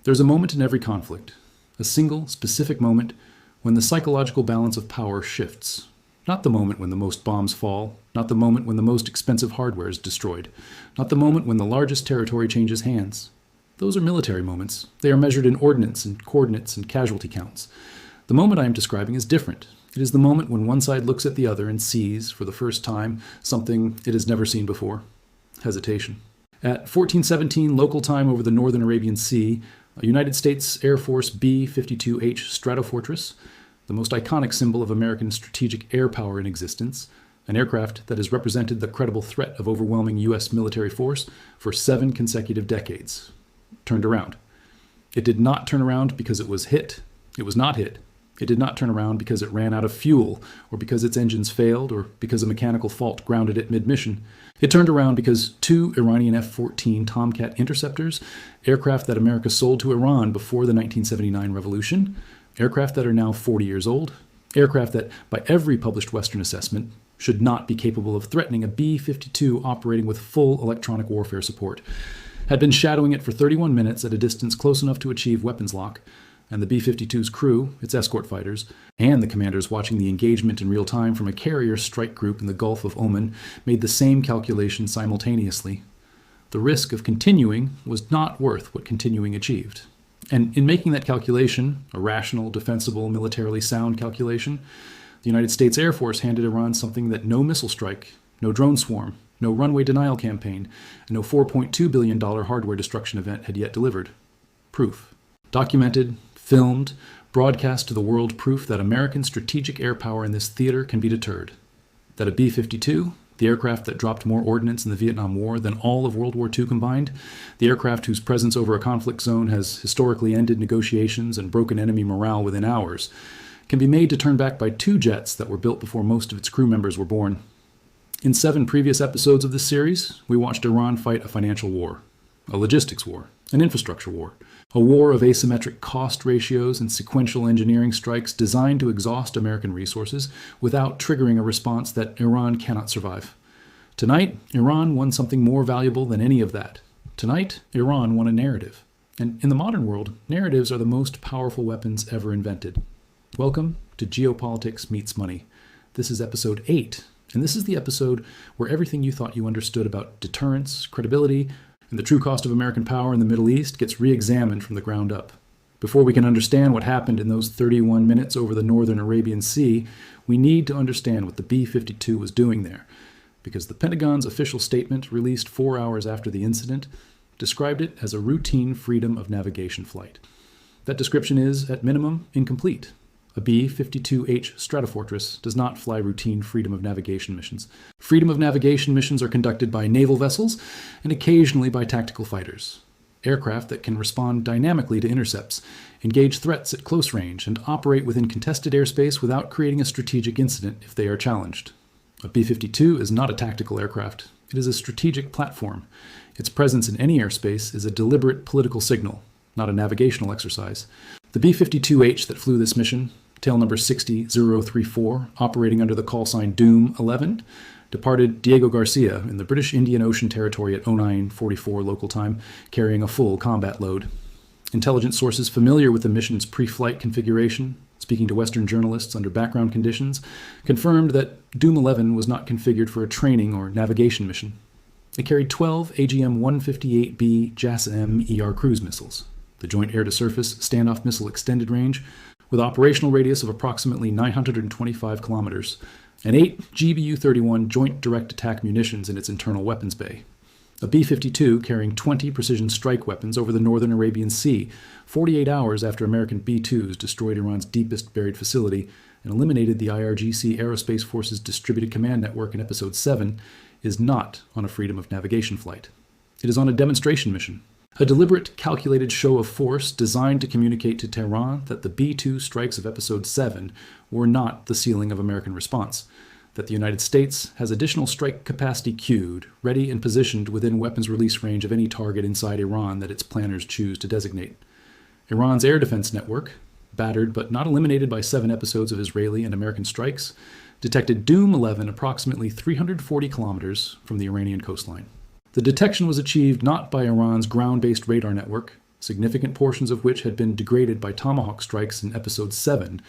There's a moment in every conflict, a single, specific moment when the psychological balance of power shifts. Not the moment when the most bombs fall, not the moment when the most expensive hardware is destroyed, not the moment when the largest territory changes hands. Those are military moments. They are measured in ordnance and coordinates and casualty counts. The moment I am describing is different. It is the moment when one side looks at the other and sees, for the first time, something it has never seen before. Hesitation. At 1417 local time over the northern Arabian Sea, a United States Air Force B-52H Stratofortress, the most iconic symbol of American strategic air power in existence, an aircraft that has represented the credible threat of overwhelming U.S. military force for 7 consecutive decades, turned around. It did not turn around because it was hit. It was not hit. It did not turn around because it ran out of fuel, or because its engines failed, or because a mechanical fault grounded it mid-mission. It turned around because 2 Iranian F-14 Tomcat interceptors, aircraft that America sold to Iran before the 1979 revolution, aircraft that are now 40 years old, aircraft that, by every published Western assessment, should not be capable of threatening a B-52 operating with full electronic warfare support, had been shadowing it for 31 minutes at a distance close enough to achieve weapons lock, and the B-52's crew, its escort fighters, and the commanders watching the engagement in real time from a carrier strike group in the Gulf of Oman made the same calculation simultaneously. The risk of continuing was not worth what continuing achieved. And in making that calculation, a rational, defensible, militarily sound calculation, the United States Air Force handed Iran something that no missile strike, no drone swarm, no runway denial campaign, and no $4.2 billion hardware destruction event had yet delivered. Proof. Documented, filmed, broadcast to the world proof that American strategic air power in this theater can be deterred. That a B-52, the aircraft that dropped more ordnance in the Vietnam War than all of World War II combined, the aircraft whose presence over a conflict zone has historically ended negotiations and broken enemy morale within hours, can be made to turn back by 2 jets that were built before most of its crew members were born. In 7 previous episodes of this series, we watched Iran fight a financial war, a logistics war, an infrastructure war, a war of asymmetric cost ratios and sequential engineering strikes designed to exhaust American resources without triggering a response that Iran cannot survive. Tonight, Iran won something more valuable than any of that. Tonight, Iran won a narrative. And in the modern world, narratives are the most powerful weapons ever invented. Welcome to Geopolitics Meets Money. This is episode 8, and this is the episode where everything you thought you understood about deterrence, credibility, and the true cost of American power in the Middle East gets re-examined from the ground up. Before we can understand what happened in those 31 minutes over the northern Arabian Sea, we need to understand what the B-52 was doing there, because the Pentagon's official statement, released 4 hours after the incident, described it as a routine freedom of navigation flight. That description is, at minimum, incomplete. A B-52H Stratofortress does not fly routine freedom of navigation missions. Freedom of navigation missions are conducted by naval vessels and occasionally by tactical fighters. Aircraft that can respond dynamically to intercepts, engage threats at close range, and operate within contested airspace without creating a strategic incident if they are challenged. A B-52 is not a tactical aircraft. It is a strategic platform. Its presence in any airspace is a deliberate political signal, not a navigational exercise. The B-52H that flew this mission, tail number 60034, operating under the call sign Doom 11, departed Diego Garcia in the British Indian Ocean Territory at 0944 local time, carrying a full combat load. Intelligence sources familiar with the mission's pre-flight configuration, speaking to Western journalists under background conditions, confirmed that Doom 11 was not configured for a training or navigation mission. It carried 12 AGM-158B JASSM ER cruise missiles, the Joint Air-to-Surface Standoff Missile Extended Range, with operational radius of approximately 925 kilometers, and 8 GBU-31 Joint Direct Attack munitions in its internal weapons bay. A B-52 carrying 20 precision strike weapons over the northern Arabian Sea, 48 hours after American B-2s destroyed Iran's deepest buried facility and eliminated the IRGC Aerospace Forces Distributed Command Network in Episode 7, is not on a freedom of navigation flight. It is on a demonstration mission. A deliberate, calculated show of force designed to communicate to Tehran that the B-2 strikes of Episode 7 were not the ceiling of American response, that the United States has additional strike capacity queued, ready and positioned within weapons release range of any target inside Iran that its planners choose to designate. Iran's air defense network, battered but not eliminated by 7 episodes of Israeli and American strikes, detected Doom 11 approximately 340 kilometers from the Iranian coastline. The detection was achieved not by Iran's ground-based radar network, significant portions of which had been degraded by Tomahawk strikes in Episode 7,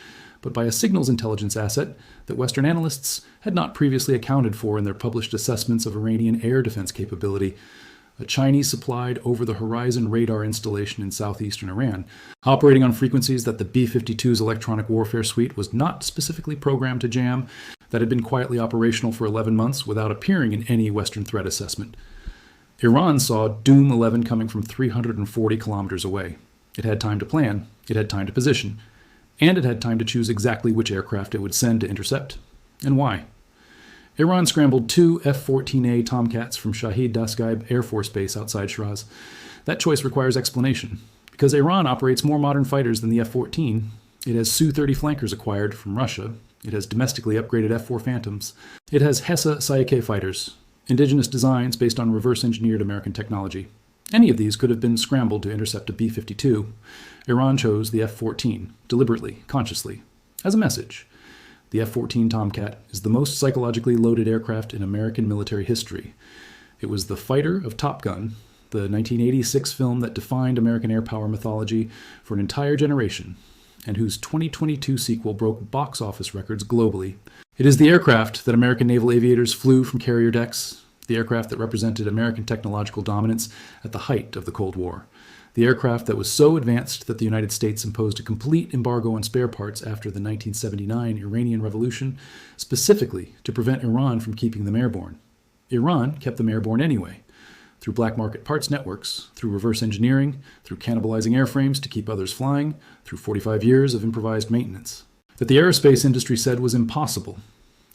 but by a signals intelligence asset that Western analysts had not previously accounted for in their published assessments of Iranian air defense capability, a Chinese-supplied over-the-horizon radar installation in southeastern Iran, operating on frequencies that the B-52's electronic warfare suite was not specifically programmed to jam, that had been quietly operational for 11 months without appearing in any Western threat assessment. Iran saw Doom 11 coming from 340 kilometers away. It had time to plan, it had time to position, and it had time to choose exactly which aircraft it would send to intercept, and why. Iran scrambled 2 F-14A Tomcats from Shahid Dasgaib Air Force Base outside Shiraz. That choice requires explanation. Because Iran operates more modern fighters than the F-14, it has Su-30 flankers acquired from Russia, it has domestically upgraded F-4 Phantoms, it has Hessa Sayake fighters, indigenous designs based on reverse-engineered American technology. Any of these could have been scrambled to intercept a B-52. Iran chose the F-14, deliberately, consciously, as a message. The F-14 Tomcat is the most psychologically loaded aircraft in American military history. It was the fighter of Top Gun, the 1986 film that defined American air power mythology for an entire generation, and whose 2022 sequel broke box office records globally. It is the aircraft that American naval aviators flew from carrier decks, the aircraft that represented American technological dominance at the height of the Cold War. The aircraft that was so advanced that the United States imposed a complete embargo on spare parts after the 1979 Iranian Revolution, specifically to prevent Iran from keeping them airborne. Iran kept them airborne anyway, through black market parts networks, through reverse engineering, through cannibalizing airframes to keep others flying, through 45 years of improvised maintenance. That the aerospace industry said was impossible.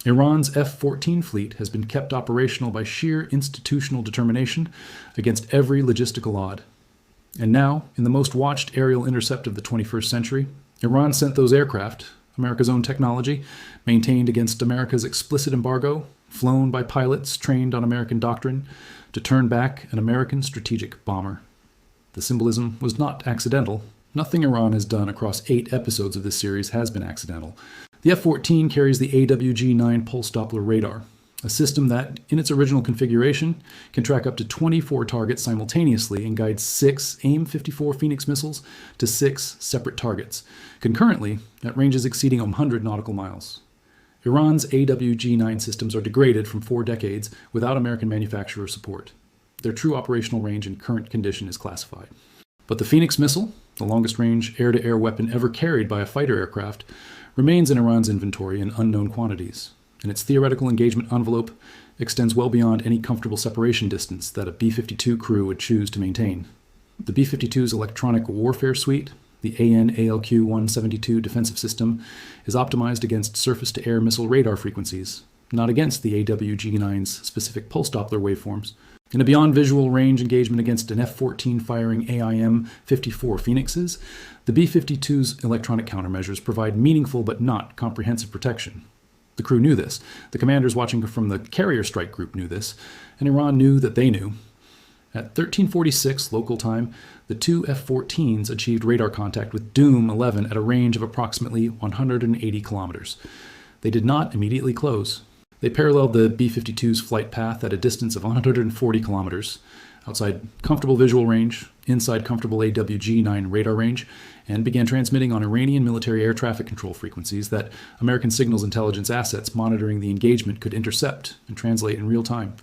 Iran's F-14 fleet has been kept operational by sheer institutional determination against every logistical odd. And now, in the most watched aerial intercept of the 21st century, Iran sent those aircraft, America's own technology, maintained against America's explicit embargo, flown by pilots trained on American doctrine, to turn back an American strategic bomber. The symbolism was not accidental. Nothing Iran has done across 8 episodes of this series has been accidental. The F-14 carries the AWG-9 pulse Doppler radar, a system that, in its original configuration, can track up to 24 targets simultaneously and guide 6 AIM-54 Phoenix missiles to 6 separate targets, concurrently at ranges exceeding 100 nautical miles. Iran's AWG-9 systems are degraded from 4 decades without American manufacturer support. Their true operational range in current condition is classified. But the Phoenix missile, the longest-range air-to-air weapon ever carried by a fighter aircraft, remains in Iran's inventory in unknown quantities, and its theoretical engagement envelope extends well beyond any comfortable separation distance that a B-52 crew would choose to maintain. The B-52's electronic warfare suite, the AN/ALQ-172 defensive system, is optimized against surface-to-air missile radar frequencies, not against the AWG-9's specific pulse Doppler waveforms. In a beyond visual range engagement against an F-14 firing AIM-54 Phoenixes, the B-52's electronic countermeasures provide meaningful but not comprehensive protection. The crew knew this, the commanders watching from the carrier strike group knew this, and Iran knew that they knew. At 1346 local time, the 2 F-14s achieved radar contact with Doom 11 at a range of approximately 180 kilometers. They did not immediately close. They paralleled the B-52's flight path at a distance of 140 kilometers, outside comfortable visual range, inside comfortable AWG-9 radar range, and began transmitting on Iranian military air traffic control frequencies that American signals intelligence assets monitoring the engagement could intercept and translate in real time.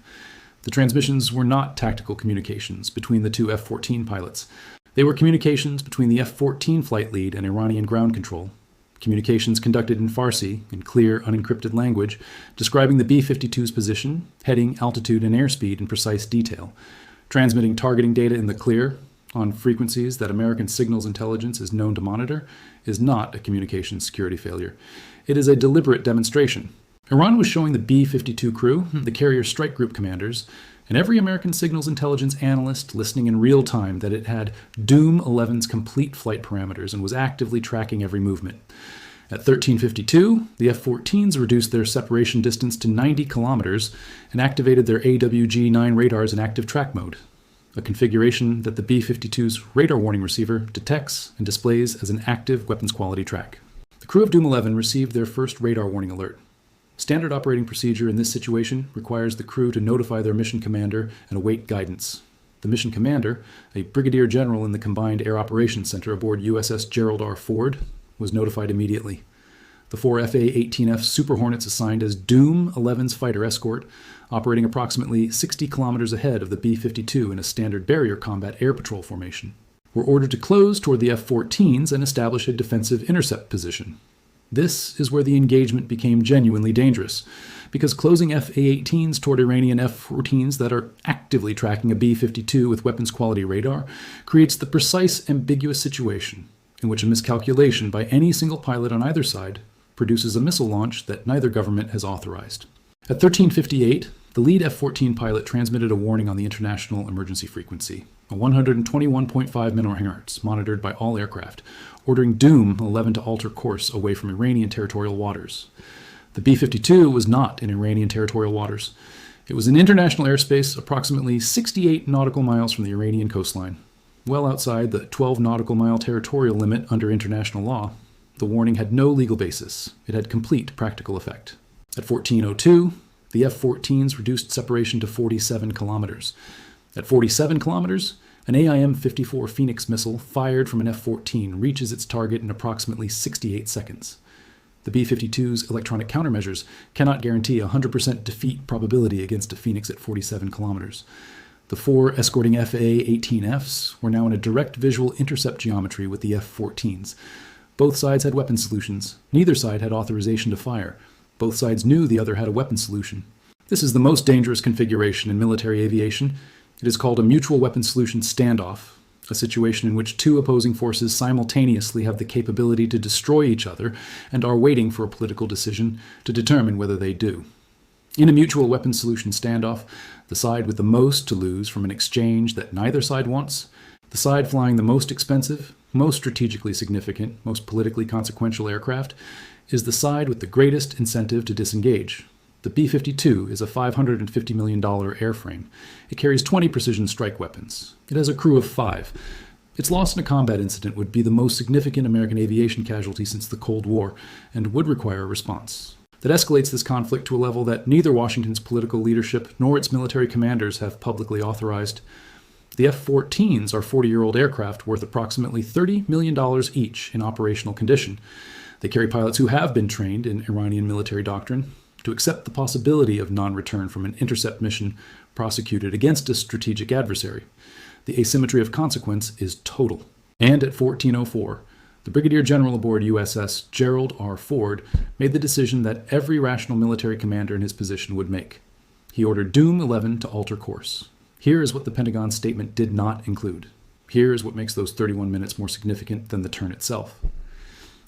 The transmissions were not tactical communications between the 2 F-14 pilots. They were communications between the F-14 flight lead and Iranian ground control. Communications conducted in Farsi, in clear, unencrypted language, describing the B-52's position, heading, altitude, and airspeed in precise detail. Transmitting targeting data in the clear, on frequencies that American signals intelligence is known to monitor, is not a communications security failure. It is a deliberate demonstration. Iran was showing the B-52 crew, the carrier strike group commanders, and every American signals intelligence analyst listening in real time that it had Doom 11's complete flight parameters and was actively tracking every movement. At 1352, the F-14s reduced their separation distance to 90 kilometers and activated their AWG-9 radars in active track mode, a configuration that the B-52's radar warning receiver detects and displays as an active weapons quality track. The crew of Doom 11 received their first radar warning alert. Standard operating procedure in this situation requires the crew to notify their mission commander and await guidance. The mission commander, a brigadier general in the Combined Air Operations Center aboard USS Gerald R. Ford, was notified immediately. The 4 FA-18F Super Hornets assigned as Doom 11's fighter escort, operating approximately 60 kilometers ahead of the B-52 in a standard barrier combat air patrol formation, were ordered to close toward the F-14s and establish a defensive intercept position. This is where the engagement became genuinely dangerous, because closing FA-18s toward Iranian F-14s that are actively tracking a B-52 with weapons-quality radar creates the precise ambiguous situation in which a miscalculation by any single pilot on either side produces a missile launch that neither government has authorized. At 13:58, the lead F-14 pilot transmitted a warning on the international emergency frequency, a 121.5 MHz monitored by all aircraft, ordering Doom 11 to alter course away from Iranian territorial waters. The B-52 was not in Iranian territorial waters. It was in international airspace approximately 68 nautical miles from the Iranian coastline, well outside the 12 nautical mile territorial limit under international law. The warning had no legal basis. It had complete practical effect. At 14:02, the F-14s reduced separation to 47 kilometers. At 47 kilometers, an AIM-54 Phoenix missile fired from an F-14 reaches its target in approximately 68 seconds. The B-52's electronic countermeasures cannot guarantee a 100% defeat probability against a Phoenix at 47 kilometers. The 4 escorting FA-18Fs were now in a direct visual intercept geometry with the F-14s. Both sides had weapon solutions. Neither side had authorization to fire. Both sides knew the other had a weapon solution. This is the most dangerous configuration in military aviation. It is called a mutual weapon solution standoff, a situation in which two opposing forces simultaneously have the capability to destroy each other and are waiting for a political decision to determine whether they do. In a mutual weapon solution standoff, the side with the most to lose from an exchange that neither side wants, the side flying the most expensive, most strategically significant, most politically consequential aircraft, is the side with the greatest incentive to disengage. The B-52 is a $550 million airframe. It carries 20 precision strike weapons. It has a crew of 5. Its loss in a combat incident would be the most significant American aviation casualty since the Cold War, and would require a response that escalates this conflict to a level that neither Washington's political leadership nor its military commanders have publicly authorized. The F-14s are 40-year-old aircraft worth approximately $30 million each in operational condition. They carry pilots who have been trained in Iranian military doctrine to accept the possibility of non-return from an intercept mission prosecuted against a strategic adversary. The asymmetry of consequence is total. And at 14:04, the brigadier general aboard USS Gerald R. Ford made the decision that every rational military commander in his position would make. He ordered Doom 11 to alter course. Here is what the Pentagon statement did not include. Here is what makes those 31 minutes more significant than the turn itself.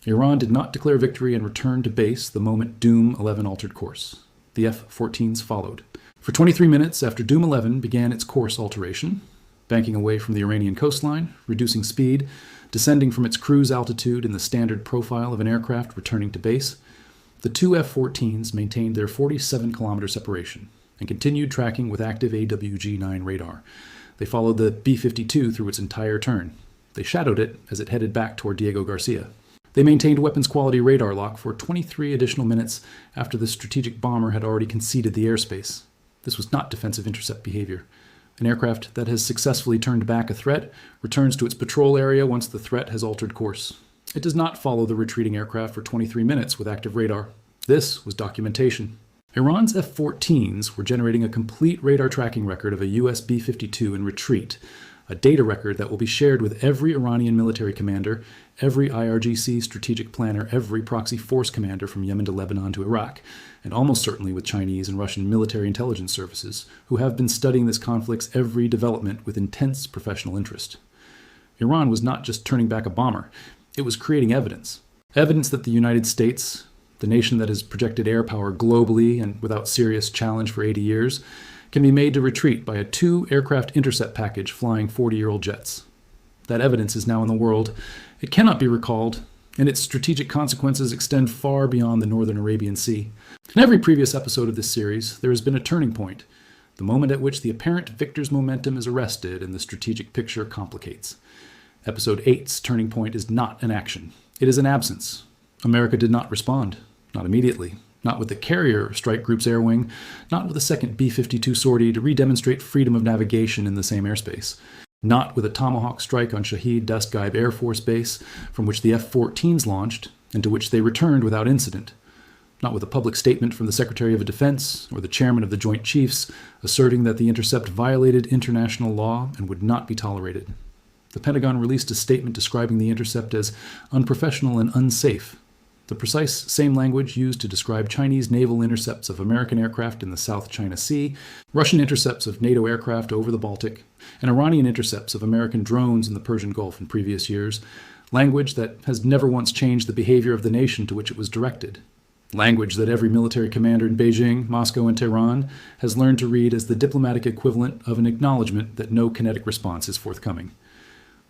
Iran did not declare victory and return to base the moment Doom 11 altered course. The F-14s followed. For 23 minutes after Doom 11 began its course alteration, banking away from the Iranian coastline, reducing speed, descending from its cruise altitude in the standard profile of an aircraft returning to base, the two F-14s maintained their 47-kilometer separation and continued tracking with active AWG-9 radar. They followed the B-52 through its entire turn. They shadowed it as it headed back toward Diego Garcia. They maintained weapons-quality radar lock for 23 additional minutes after the strategic bomber had already conceded the airspace. This was not defensive intercept behavior. An aircraft that has successfully turned back a threat returns to its patrol area once the threat has altered course. It does not follow the retreating aircraft for 23 minutes with active radar. This was documentation. Iran's F-14s were generating a complete radar tracking record of a US B-52 in retreat, a data record that will be shared with every Iranian military commander, every IRGC strategic planner, every proxy force commander from Yemen to Lebanon to Iraq, and almost certainly with Chinese and Russian military intelligence services, who have been studying this conflict's every development with intense professional interest. Iran was not just turning back a bomber, it was creating evidence. Evidence that the United States, the nation that has projected air power globally and without serious challenge for 80 years, can be made to retreat by a 2-aircraft intercept package flying 40-year-old jets. That evidence is now in the world. It cannot be recalled, and its strategic consequences extend far beyond the northern Arabian Sea. In every previous episode of this series, there has been a turning point, the moment at which the apparent victor's momentum is arrested and the strategic picture complicates. Episode 8's turning point is not an action. It is an absence. America did not respond, not immediately, not with the carrier strike group's air wing, not with a second B-52 sortie to re-demonstrate freedom of navigation in the same airspace, not with a Tomahawk strike on Shahid Dastgaib Air Force Base, from which the F-14s launched and to which they returned without incident, not with a public statement from the Secretary of Defense or the Chairman of the Joint Chiefs asserting that the intercept violated international law and would not be tolerated. The Pentagon released a statement describing the intercept as unprofessional and unsafe, the precise same language used to describe Chinese naval intercepts of American aircraft in the South China Sea, Russian intercepts of NATO aircraft over the Baltic, and Iranian intercepts of American drones in the Persian Gulf in previous years, language that has never once changed the behavior of the nation to which it was directed. Language that every military commander in Beijing, Moscow, and Tehran has learned to read as the diplomatic equivalent of an acknowledgement that no kinetic response is forthcoming.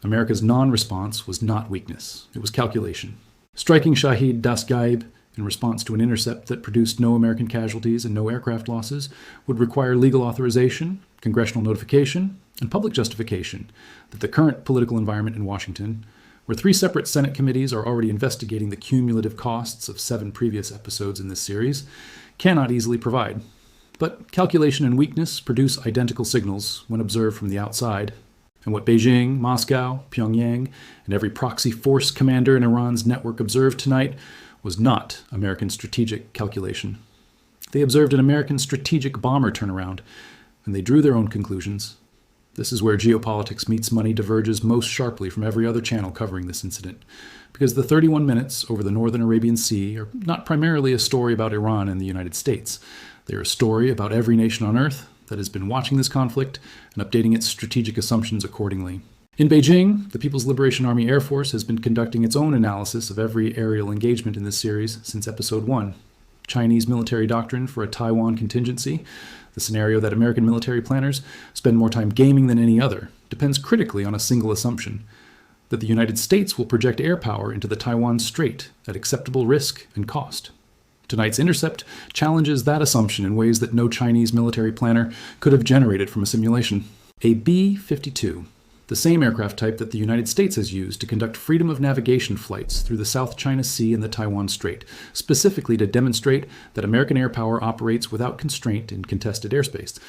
America's non-response was not weakness, it was calculation. Striking Shahid Dastgaib in response to an intercept that produced no American casualties and no aircraft losses would require legal authorization, congressional notification, and public justification that the current political environment in Washington, where 3 separate Senate committees are already investigating the cumulative costs of 7 previous episodes in this series, cannot easily provide. But calculation and weakness produce identical signals when observed from the outside. And what Beijing, Moscow, Pyongyang, and every proxy force commander in Iran's network observed tonight was not American strategic calculation. They observed an American strategic bomber turnaround, and they drew their own conclusions. This is where Geopolitics Meets Money diverges most sharply from every other channel covering this incident, because the 31 minutes over the northern Arabian Sea are not primarily a story about Iran and the United States. They are a story about every nation on Earth that has been watching this conflict and updating its strategic assumptions accordingly. In Beijing, the People's Liberation Army Air Force has been conducting its own analysis of every aerial engagement in this series since Episode 1. Chinese military doctrine for a Taiwan contingency, the scenario that American military planners spend more time gaming than any other, depends critically on a single assumption: that the United States will project air power into the Taiwan Strait at acceptable risk and cost. Tonight's intercept challenges that assumption in ways that no Chinese military planner could have generated from a simulation. A B-52, the same aircraft type that the United States has used to conduct freedom of navigation flights through the South China Sea and the Taiwan Strait, specifically to demonstrate that American air power operates without constraint in contested airspace,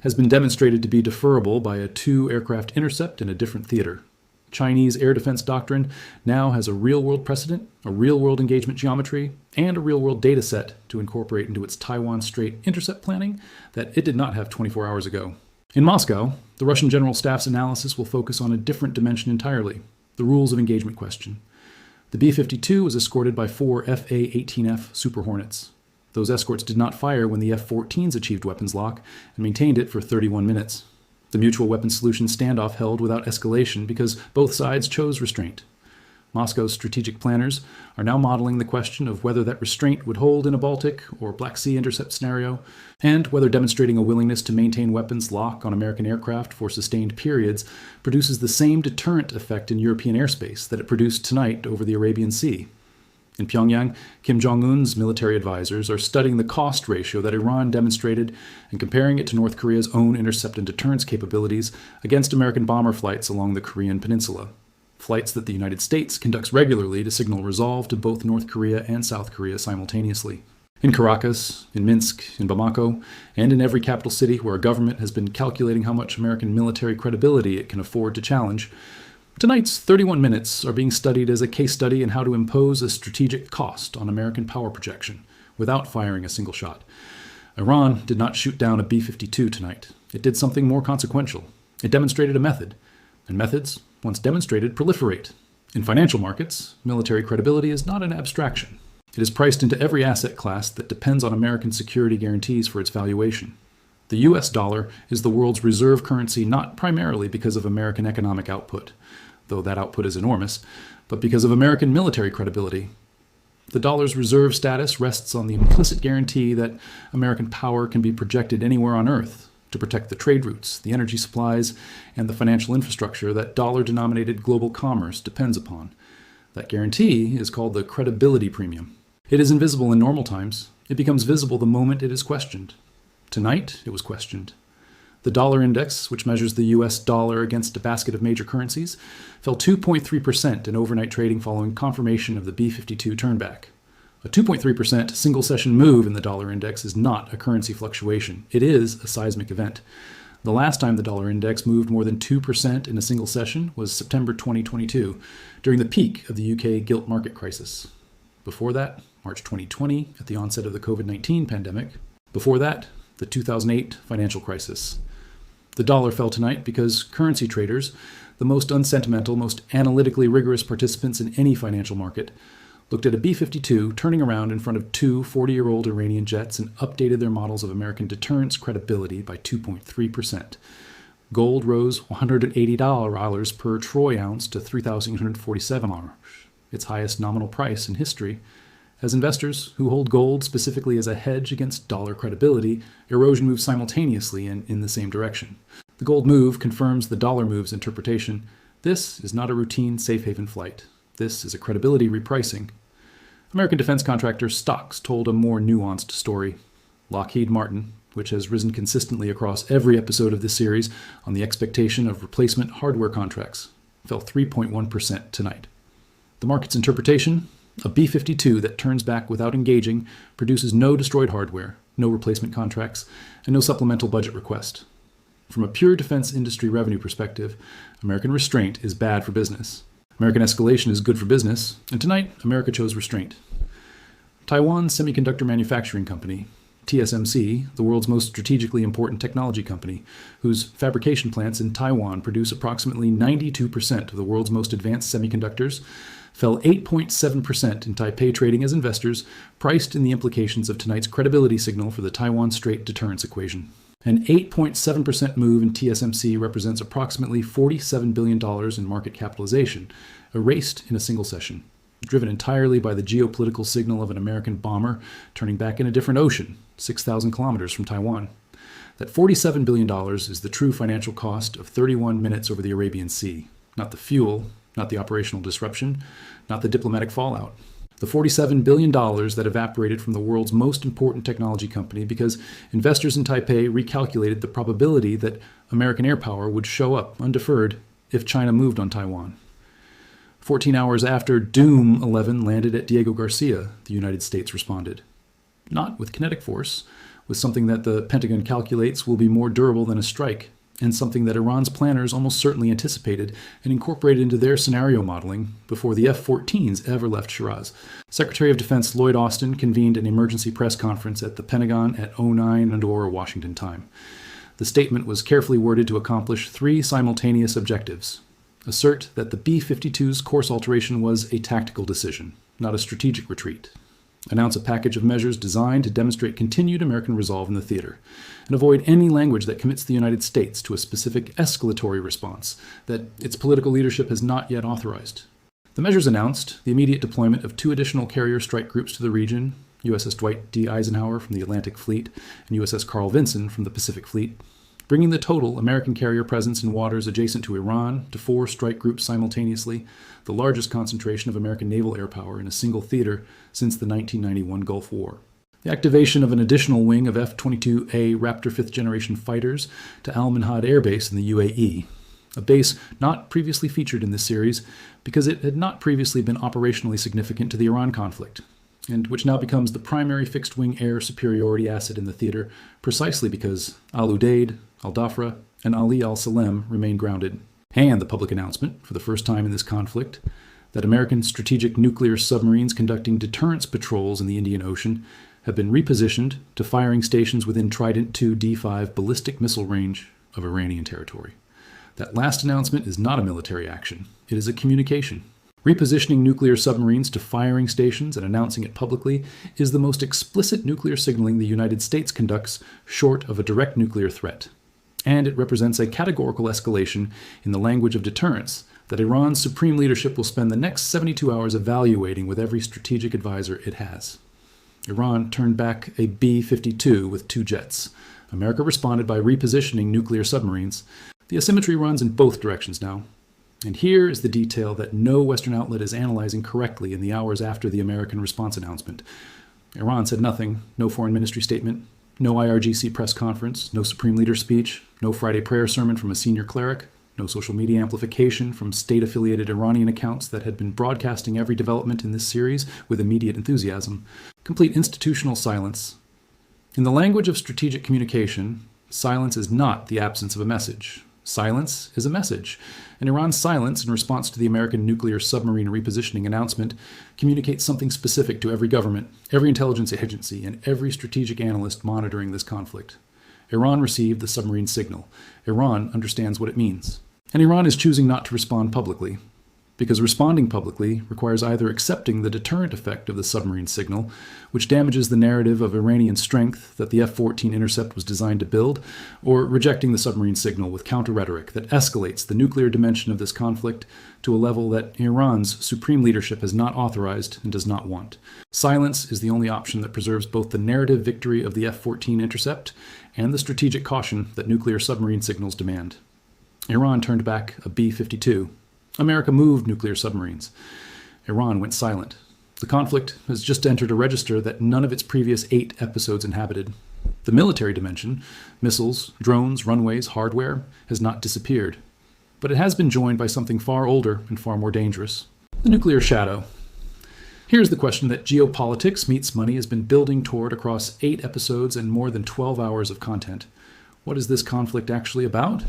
has been demonstrated to be deferrable by a 2-aircraft intercept in a different theater. Chinese air defense doctrine now has a real-world precedent, a real-world engagement geometry, and a real-world data set to incorporate into its Taiwan Strait intercept planning that it did not have 24 hours ago. In Moscow, the Russian General Staff's analysis will focus on a different dimension entirely: the rules of engagement question. The B-52 was escorted by 4 Fa-18F Super Hornets. Those escorts did not fire when the F-14s achieved weapons lock and maintained it for 31 minutes. The mutual weapons solution standoff held without escalation because both sides chose restraint. Moscow's strategic planners are now modeling the question of whether that restraint would hold in a Baltic or Black Sea intercept scenario, and whether demonstrating a willingness to maintain weapons lock on American aircraft for sustained periods produces the same deterrent effect in European airspace that it produced tonight over the Arabian Sea. In Pyongyang, Kim Jong-un's military advisors are studying the cost ratio that Iran demonstrated and comparing it to North Korea's own intercept and deterrence capabilities against American bomber flights along the Korean peninsula, flights that the United States conducts regularly to signal resolve to both North Korea and South Korea simultaneously. In Caracas, in Minsk, in Bamako, and in every capital city where a government has been calculating how much American military credibility it can afford to challenge, tonight's 31 minutes are being studied as a case study in how to impose a strategic cost on American power projection without firing a single shot. Iran did not shoot down a B-52 tonight. It did something more consequential. It demonstrated a method, and methods, once demonstrated, proliferate. In financial markets, military credibility is not an abstraction. It is priced into every asset class that depends on American security guarantees for its valuation. The US dollar is the world's reserve currency not primarily because of American economic output, though that output is enormous, but because of American military credibility. The dollar's reserve status rests on the implicit guarantee that American power can be projected anywhere on Earth to protect the trade routes, the energy supplies, and the financial infrastructure that dollar-denominated global commerce depends upon. That guarantee is called the credibility premium. It is invisible in normal times. It becomes visible the moment it is questioned. Tonight, it was questioned. The dollar index, which measures the US dollar against a basket of major currencies, fell 2.3% in overnight trading following confirmation of the B-52 turnback. A 2.3% single session move in the dollar index is not a currency fluctuation. It is a seismic event. The last time the dollar index moved more than 2% in a single session was September 2022, during the peak of the UK gilt market crisis. Before that, March 2020, at the onset of the COVID-19 pandemic. Before that, the 2008 financial crisis. The dollar fell tonight because currency traders, the most unsentimental, most analytically rigorous participants in any financial market, looked at a B-52 turning around in front of two 40-year-old Iranian jets and updated their models of American deterrence credibility by 2.3%. Gold rose $180 per troy ounce to $3,847, its highest nominal price in history, as investors who hold gold specifically as a hedge against dollar credibility, erosion moves simultaneously and in the same direction. The gold move confirms the dollar move's interpretation. This is not a routine safe haven flight. This is a credibility repricing. American defense contractor stocks told a more nuanced story. Lockheed Martin, which has risen consistently across every episode of this series on the expectation of replacement hardware contracts, fell 3.1% tonight. The market's interpretation? A B-52 that turns back without engaging, produces no destroyed hardware, no replacement contracts, and no supplemental budget request. From a pure defense industry revenue perspective, American restraint is bad for business. American escalation is good for business, and tonight, America chose restraint. Taiwan Semiconductor Manufacturing Company, TSMC, the world's most strategically important technology company, whose fabrication plants in Taiwan produce approximately 92% of the world's most advanced semiconductors, fell 8.7% in Taipei trading as investors priced in the implications of tonight's credibility signal for the Taiwan Strait deterrence equation. An 8.7% move in TSMC represents approximately $47 billion in market capitalization, erased in a single session, driven entirely by the geopolitical signal of an American bomber turning back in a different ocean, 6,000 kilometers from Taiwan. That $47 billion is the true financial cost of 31 minutes over the Arabian Sea, not the fuel, not the operational disruption, not the diplomatic fallout. The $47 billion that evaporated from the world's most important technology company because investors in Taipei recalculated the probability that American air power would show up undeferred if China moved on Taiwan. 14 hours after Doom 11 landed at Diego Garcia, the United States responded. Not with kinetic force, with something that the Pentagon calculates will be more durable than a strike, and something that Iran's planners almost certainly anticipated and incorporated into their scenario modeling before the F-14s ever left Shiraz. Secretary of Defense Lloyd Austin convened an emergency press conference at the Pentagon at 09:00 Washington time. The statement was carefully worded to accomplish three simultaneous objectives. Assert that the B-52's course alteration was a tactical decision, not a strategic retreat. Announce a package of measures designed to demonstrate continued American resolve in the theater, and avoid any language that commits the United States to a specific escalatory response that its political leadership has not yet authorized. The measures announced, the immediate deployment of two additional carrier strike groups to the region, USS Dwight D. Eisenhower from the Atlantic Fleet and USS Carl Vinson from the Pacific Fleet, bringing the total American carrier presence in waters adjacent to Iran to 4 strike groups simultaneously, the largest concentration of American naval air power in a single theater since the 1991 Gulf War. The activation of an additional wing of F-22A Raptor 5th generation fighters to Al Minhad Air Base in the UAE, a base not previously featured in this series because it had not previously been operationally significant to the Iran conflict, and which now becomes the primary fixed-wing air superiority asset in the theater precisely because Al Udeid, Al Dhafra, and Ali Al Salem remain grounded. And the public announcement, for the first time in this conflict, that American strategic nuclear submarines conducting deterrence patrols in the Indian Ocean have been repositioned to firing stations within Trident II D5 ballistic missile range of Iranian territory. That last announcement is not a military action. It is a communication. Repositioning nuclear submarines to firing stations and announcing it publicly is the most explicit nuclear signaling the United States conducts short of a direct nuclear threat. And it represents a categorical escalation in the language of deterrence that Iran's supreme leadership will spend the next 72 hours evaluating with every strategic advisor it has. Iran turned back a B-52 with 2 jets. America responded by repositioning nuclear submarines. The asymmetry runs in both directions now. And here is the detail that no Western outlet is analyzing correctly in the hours after the American response announcement. Iran said nothing, no foreign ministry statement, no IRGC press conference, no Supreme Leader speech, no Friday prayer sermon from a senior cleric. no social media amplification from state-affiliated Iranian accounts that had been broadcasting every development in this series with immediate enthusiasm. Complete institutional silence. In the language of strategic communication, silence is not the absence of a message. Silence is a message, and Iran's silence in response to the American nuclear submarine repositioning announcement communicates something specific to every government, every intelligence agency, and every strategic analyst monitoring this conflict. Iran received the submarine signal. Iran understands what it means. And Iran is choosing not to respond publicly, because responding publicly requires either accepting the deterrent effect of the submarine signal, which damages the narrative of Iranian strength that the F-14 intercept was designed to build, or rejecting the submarine signal with counter-rhetoric that escalates the nuclear dimension of this conflict to a level that Iran's supreme leadership has not authorized and does not want. Silence is the only option that preserves both the narrative victory of the F-14 intercept and the strategic caution that nuclear submarine signals demand. Iran turned back a B-52. America moved nuclear submarines. Iran went silent. The conflict has just entered a register that none of its previous 8 episodes inhabited. The military dimension, missiles, drones, runways, hardware, has not disappeared. But it has been joined by something far older and far more dangerous: the nuclear shadow. Here's the question that Geopolitics Meets Money has been building toward across 8 episodes and more than 12 hours of content. What is this conflict actually about?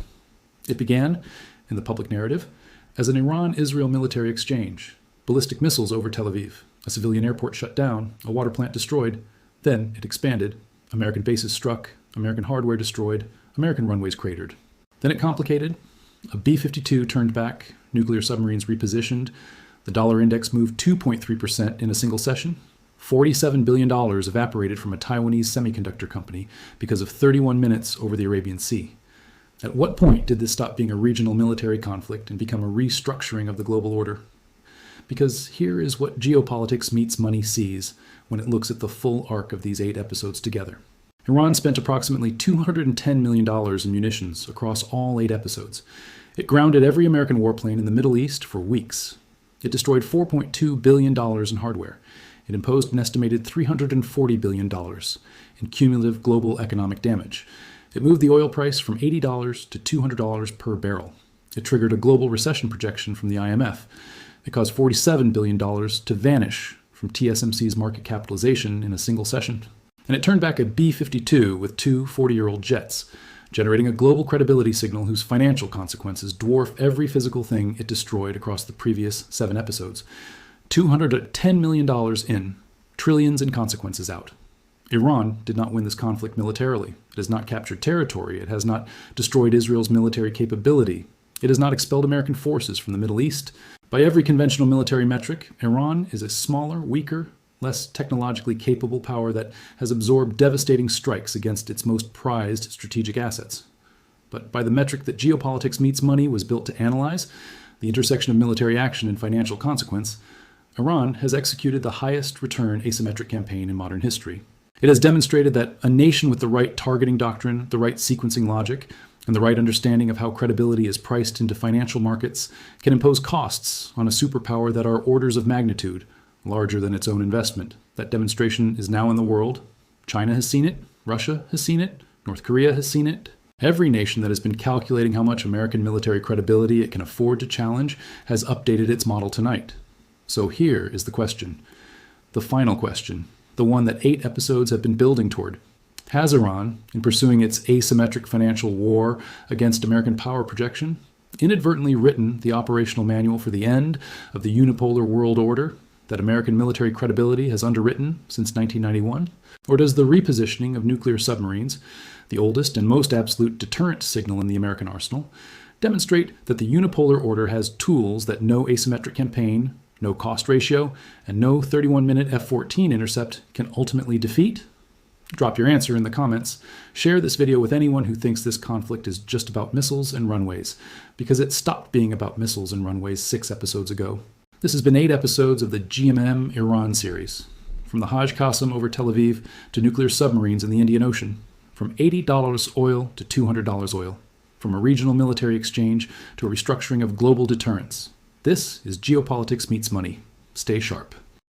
It began, in the public narrative, as an Iran-Israel military exchange. Ballistic missiles over Tel Aviv, a civilian airport shut down, a water plant destroyed. Then it expanded. American bases struck, American hardware destroyed, American runways cratered. Then it complicated. A B-52 turned back, nuclear submarines repositioned, the dollar index moved 2.3% in a single session. $47 billion evaporated from a Taiwanese semiconductor company because of 31 minutes over the Arabian Sea. At what point did this stop being a regional military conflict and become a restructuring of the global order? Because here is what Geopolitics Meets Money sees when it looks at the full arc of these 8 episodes together. Iran spent approximately $210 million in munitions across all 8 episodes. It grounded every American warplane in the Middle East for weeks. It destroyed $4.2 billion in hardware. It imposed an estimated $340 billion in cumulative global economic damage. It moved the oil price from $80 to $200 per barrel. It triggered a global recession projection from the IMF. It caused $47 billion to vanish from TSMC's market capitalization in a single session. And it turned back a B-52 with 2 40-year-old jets, generating a global credibility signal whose financial consequences dwarf every physical thing it destroyed across the previous 7 episodes. $210 million in, trillions in consequences out. Iran did not win this conflict militarily. It has not captured territory. It has not destroyed Israel's military capability. It has not expelled American forces from the Middle East. By every conventional military metric, Iran is a smaller, weaker, less technologically capable power that has absorbed devastating strikes against its most prized strategic assets. But by the metric that Geopolitics Meets Money was built to analyze, the intersection of military action and financial consequence, Iran has executed the highest return asymmetric campaign in modern history. It has demonstrated that a nation with the right targeting doctrine, the right sequencing logic, and the right understanding of how credibility is priced into financial markets can impose costs on a superpower that are orders of magnitude larger than its own investment. That demonstration is now in the world. China has seen it. Russia has seen it. North Korea has seen it. Every nation that has been calculating how much American military credibility it can afford to challenge has updated its model tonight. So here is the question. The final question. The one that 8 episodes have been building toward. Has Iran, in pursuing its asymmetric financial war against American power projection, inadvertently written the operational manual for the end of the unipolar world order that American military credibility has underwritten since 1991? Or does the repositioning of nuclear submarines, the oldest and most absolute deterrent signal in the American arsenal, demonstrate that the unipolar order has tools that no asymmetric campaign, no cost ratio, and no 31-minute F-14 intercept can ultimately defeat? Drop your answer in the comments. Share this video with anyone who thinks this conflict is just about missiles and runways, because it stopped being about missiles and runways 6 episodes ago. This has been 8 episodes of the GMM Iran series. From the Hajj Qasem over Tel Aviv to nuclear submarines in the Indian Ocean. From $80 oil to $200 oil. From a regional military exchange to a restructuring of global deterrence. This is Geopolitics Meets Money. Stay sharp.